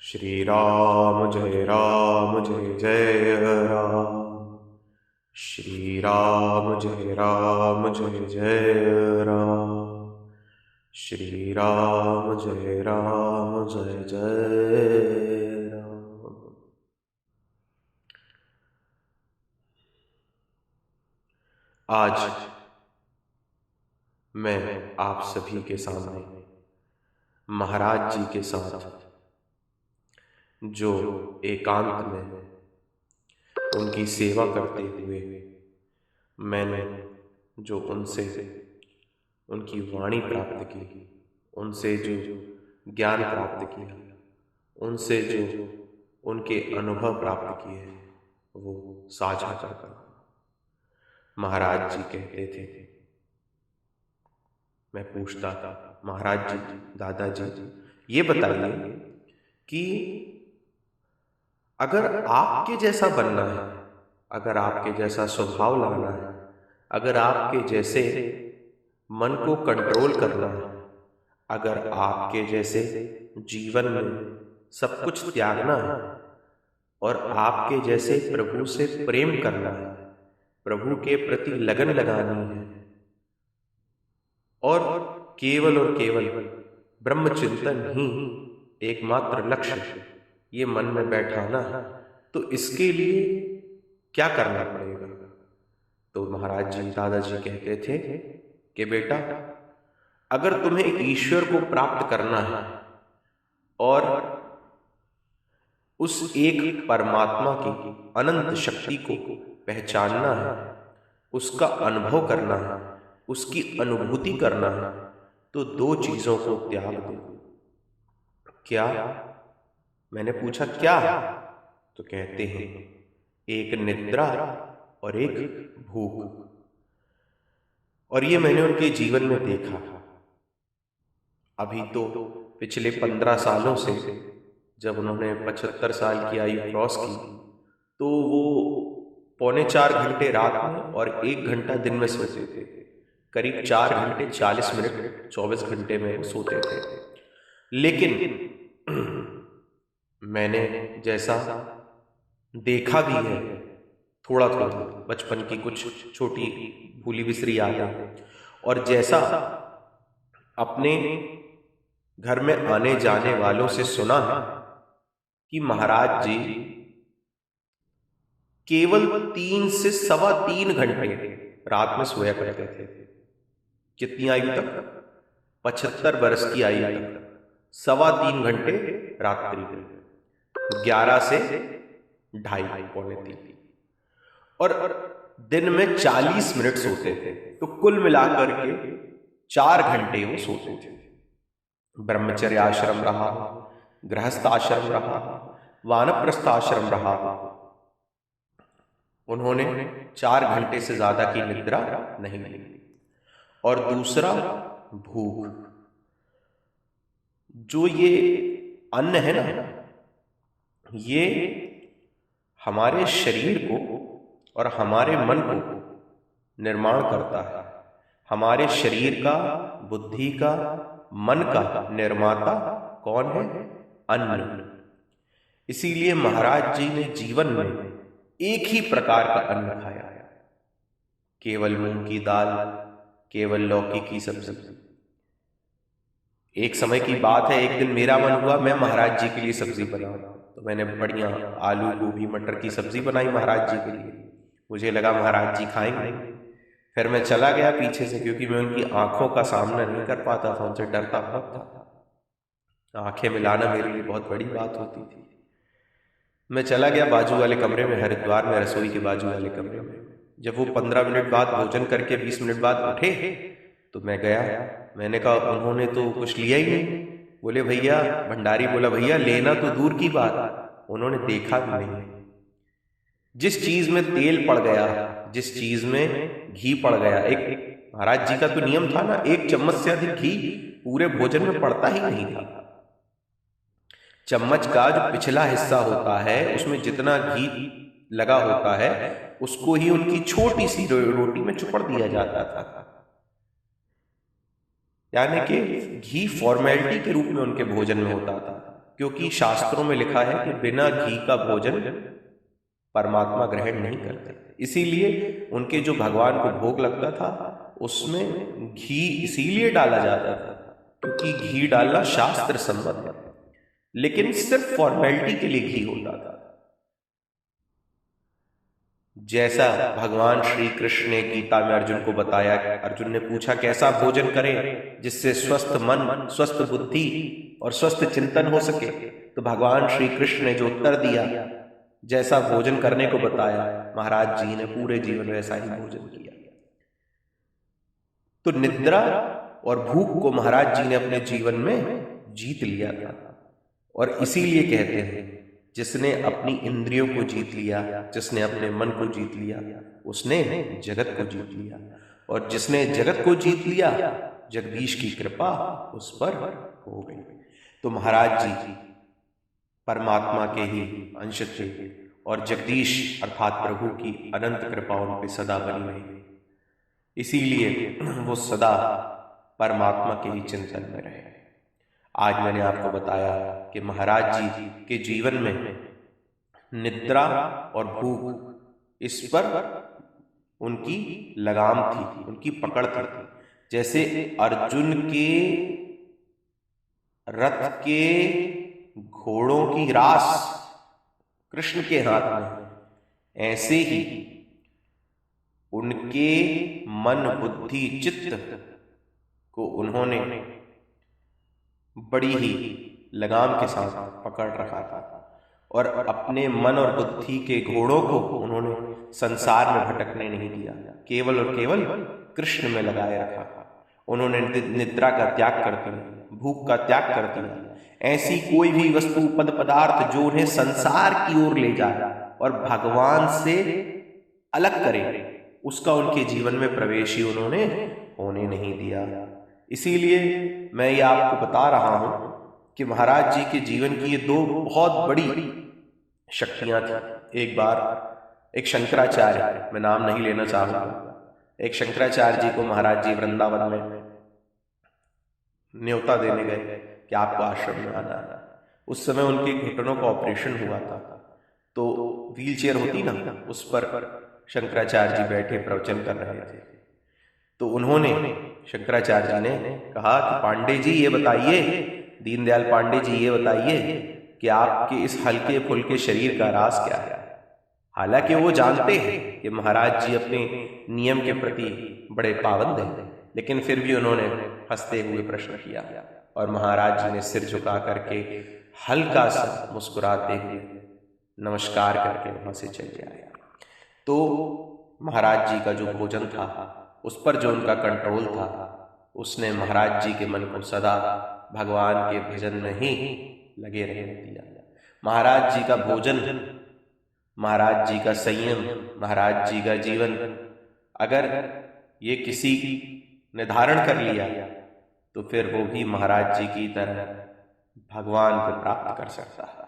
श्री राम जय जय राम। श्री राम जय जय राम। श्री राम जय जय राम। आज मैं आप सभी के सामने महाराज जी के साथ जो एकांत में उनकी सेवा करते हुए मैंने जो उनसे उनकी वाणी प्राप्त की, उनसे जो ज्ञान प्राप्त किया, उनसे जो उनके अनुभव प्राप्त किए वो साझा करता। महाराज जी कहते थे, मैं पूछता था, महाराज जी, दादाजी, ये बताइए कि अगर आपके जैसा बनना है, अगर आपके जैसा स्वभाव लाना है, अगर आपके जैसे मन को कंट्रोल करना है, अगर आपके जैसे जीवन में सब कुछ त्यागना है और आपके जैसे प्रभु से प्रेम करना है, प्रभु के प्रति लगन लगानी है और केवल ब्रह्म चिंतन ही एकमात्र लक्ष्य ये मन में बैठाना है, तो इसके लिए क्या करना पड़ेगा? तो महाराज जी, दादाजी कहते थे कि बेटा, अगर तुम्हें ईश्वर को प्राप्त करना है और उस एक परमात्मा की अनंत शक्ति को पहचानना है, उसका अनुभव करना है, उसकी अनुभूति करना है, तो दो चीजों को त्याग दो। क्या? मैंने पूछा क्या? तो कहते हैं, एक निद्रा और एक भूख। और ये मैंने उनके जीवन में देखा। अभी तो पिछले 15 सालों से जब उन्होंने 75 साल की आयु क्रॉस की, तो वो 3.25 घंटे रात में और 1 घंटा दिन में सोते थे। करीब 4 घंटे 40 मिनट 24 घंटे में सोते थे। लेकिन मैंने जैसा देखा भी है, थोड़ा बचपन की कुछ छोटी भूली बिसरी यादें, और जैसा अपने घर में आने जाने वालों से सुना है कि महाराज जी केवल 3 से 3.25 घंटे रात में सोया करते थे। कितनी आयु तक? 75 वर्ष की आयु तक 3.25 घंटे रात्रि में, 11 से 2:30 पौने 3, और दिन में 40 मिनट सोते थे। तो कुल मिलाकर के 4 घंटे वो सोते थे। ब्रह्मचर्य आश्रम रहा, गृहस्थ आश्रम रहा, वानप्रस्थ आश्रम रहा, उन्होंने 4 घंटे से ज्यादा की निद्रा नहीं ली। और दूसरा भूख। जो ये अन्न है ना, ये हमारे शरीर को और हमारे मन को निर्माण करता है। हमारे शरीर का, बुद्धि का, मन का निर्माता कौन है? अन्न। इसीलिए महाराज जी ने जीवन में एक ही प्रकार का अन्न खाया, केवल मूंग की दाल, केवल लौकी की सब्जी। एक समय की बात है, एक दिन मेरा मन हुआ मैं महाराज जी के लिए सब्जी बनाऊं, तो मैंने बढ़िया आलू गोभी मटर की सब्जी बनाई महाराज जी के लिए। मुझे लगा महाराज जी खाएंगे। फिर मैं चला गया पीछे से, क्योंकि मैं उनकी आंखों का सामना नहीं कर पाता था, उनसे डरता बहुत था। आंखें मिलाना मेरे लिए बहुत बड़ी बात होती थी। मैं चला गया बाजू वाले कमरे में, हरिद्वार में, रसोई के बाजू वाले कमरे में। जब वो 15 मिनट बाद भोजन करके 20 मिनट बाद उठे, तो मैं गया। मैंने कहा, उन्होंने तो कुछ लिया ही नहीं। बोले भैया, भंडारी बोला, भैया लेना तो दूर की बात, उन्होंने देखा भी नहीं। जिस चीज में तेल पड़ गया, जिस चीज में घी पड़ गया, एक महाराज जी का तो नियम था ना, 1 चम्मच से अधिक घी पूरे भोजन में पड़ता ही नहीं था। चम्मच का जो पिछला हिस्सा होता है, उसमें जितना घी लगा होता है, उसको ही उनकी छोटी सी रोटी में चुपड़ दिया जाता था। यानी कि घी फॉर्मेलिटी के रूप में उनके भोजन में होता था, क्योंकि शास्त्रों में लिखा है कि बिना घी का भोजन परमात्मा ग्रहण नहीं करते। इसीलिए उनके जो भगवान को भोग लगता था उसमें घी इसीलिए डाला जाता था क्योंकि घी डालना शास्त्र सम्मत है, लेकिन सिर्फ फॉर्मेलिटी के लिए घी होता था। जैसा भगवान श्री कृष्ण ने गीता में अर्जुन को बताया, अर्जुन ने पूछा कैसा भोजन करें जिससे स्वस्थ मन, स्वस्थ बुद्धि और स्वस्थ चिंतन हो सके, तो भगवान श्री कृष्ण ने जो उत्तर दिया, जैसा भोजन करने को बताया, महाराज जी ने पूरे जीवन वैसा ही भोजन किया। तो निद्रा और भूख को महाराज जी ने अपने जीवन में जीत लिया था। और इसीलिए कहते हैं जिसने अपनी इंद्रियों को जीत लिया, जिसने अपने मन को जीत लिया, उसने जगत को जीत लिया। और जिसने जगत को जीत लिया, जगदीश की कृपा उस पर हो गई। तो महाराज जी परमात्मा के ही अंश थे और जगदीश अर्थात प्रभु की अनंत कृपा उन पे सदा बनी रही। इसीलिए वो सदा परमात्मा के ही चिंतन में रहे। आज मैंने आपको बताया कि महाराज जी के जीवन में निद्रा और भूख इस पर उनकी लगाम थी, उनकी पकड़ थी। जैसे अर्जुन के रथ के घोड़ों की रास कृष्ण के हाथ में, ऐसे ही उनके मन, बुद्धि, चित्त को उन्होंने बड़ी ही लगाम के साथ पकड़ रखा था और अपने मन और बुद्धि के घोड़ों को उन्होंने संसार में भटकने नहीं दिया, केवल और केवल कृष्ण में लगाए रखा। उन्होंने निद्रा का त्याग कर दिया, भूख का त्याग कर दिया। ऐसी कोई भी वस्तु, पद, पदार्थ जो उन्हें संसार की ओर ले जाए और भगवान से अलग करे, उसका उनके जीवन में प्रवेश ही उन्होंने होने नहीं दिया। इसीलिए मैं ये आपको बता रहा हूं कि महाराज जी के जीवन की ये दो बहुत बड़ी शक्तियां थी। एक बार एक शंकराचार्य, मैं नाम नहीं लेना चाहूंगा, एक शंकराचार्य जी को महाराज जी वृंदावन में न्योता देने गए कि आपको आश्रम में आना है। उस समय उनके घुटनों का ऑपरेशन हुआ था, तो व्हील चेयर होती ना, उस पर शंकराचार्य जी बैठे प्रवचन कर रहे थे। तो उन्होंने, शंकराचार्य जी ने कहा कि पांडे जी ये बताइए, दीनदयाल पांडे जी ये बताइए कि आपके इस हल्के फुल्के शरीर का राज क्या है। हालांकि वो जानते हैं कि महाराज जी अपने नियम के प्रति बड़े पाबंद हैं, लेकिन फिर भी उन्होंने हंसते हुए प्रश्न किया और महाराज जी ने सिर झुका करके हल्का सा मुस्कुराते हुए नमस्कार करके वहां से चले आए। तो महाराज जी का जो भोजन था, उस पर जो उनका कंट्रोल था, उसने महाराज जी के मन को सदा भगवान के भजन में ही लगे रहने दिया। महाराज जी का भोजन, महाराज जी का संयम, महाराज जी का जीवन अगर ये किसी ने धारण कर लिया तो फिर वो भी महाराज जी की तरह भगवान को प्राप्त कर सकता है।